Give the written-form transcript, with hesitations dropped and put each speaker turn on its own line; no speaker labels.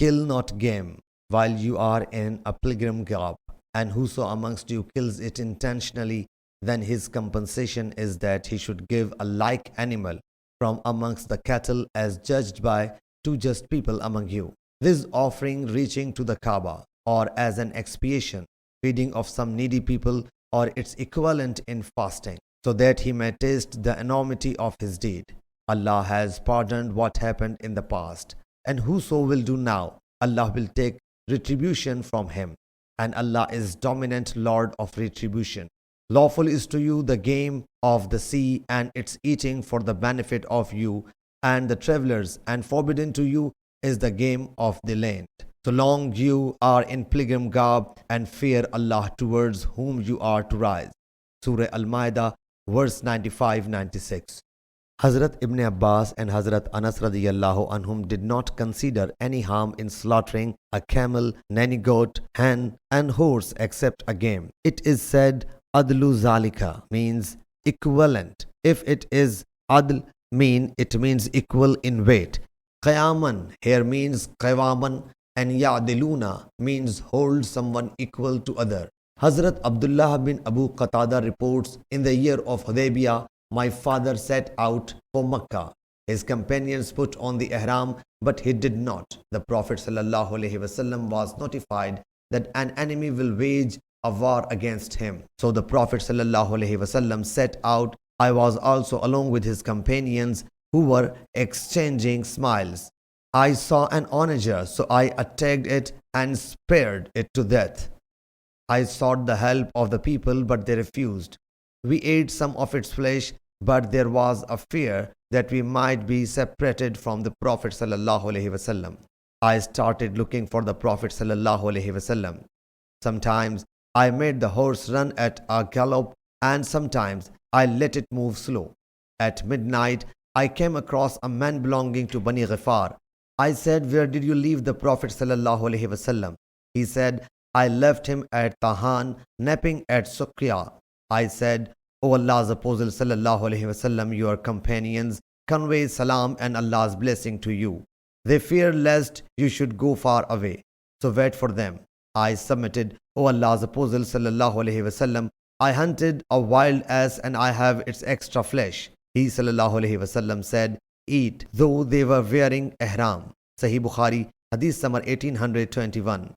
Kill not game while you are in a pilgrim garb, and whoso amongst you kills it intentionally, then his compensation is that he should give a like animal from amongst the cattle as judged by two just people among you. This offering reaching to the Kaaba, or as an expiation, feeding of some needy people, or its equivalent in fasting, so that he may taste the enormity of his deed. Allah has pardoned what happened in the past, and whoso will do now, Allah will take retribution from him, and Allah is dominant Lord of retribution. Lawful is to you the game of the sea and its eating for the benefit of you and the travelers, and forbidden to you is the game of the land, so long you are in pilgrim garb, and fear Allah towards whom you are to rise. Surah Al-Ma'idah, verse 95-96. Hazrat Ibn Abbas and Hazrat Anas radiyallahu anhum did not consider any harm in slaughtering a camel, nanny goat, hen, and horse except a game. It is said, Adlu Zalika means equivalent. If it is Adl, it means equal in weight. Qayaman here means Qawaman, and Ya'diluna means hold someone equal to other. Hazrat Abdullah bin Abu Qatada reports, in the year of Hudaybiyah, my father set out for Makkah. His companions put on the ihram, but he did not. The Prophet ﷺ was notified that an enemy will wage a war against him. So the Prophet ﷺ set out. I was also along with his companions, who were exchanging smiles. I saw an onager, so I attacked it and speared it to death. I sought the help of the people, but they refused. We ate some of its flesh, but there was a fear that we might be separated from the Prophet ﷺ. I started looking for the Prophet ﷺ. Sometimes I made the horse run at a gallop, and sometimes I let it move slow. At midnight, I came across a man belonging to Bani Ghifar. I said, where did you leave the Prophet ﷺ? He said, I left him at Tahan, napping at Suqya. I said, O Allah's Apostle ﷺ, your companions convey salam and Allah's blessing to you. They fear lest you should go far away, so wait for them. I submitted, O Allah's Apostle ﷺ, I hunted a wild ass and I have its extra flesh. He ﷺ said, eat, though they were wearing ihram. Sahih Bukhari, Hadith number 1821.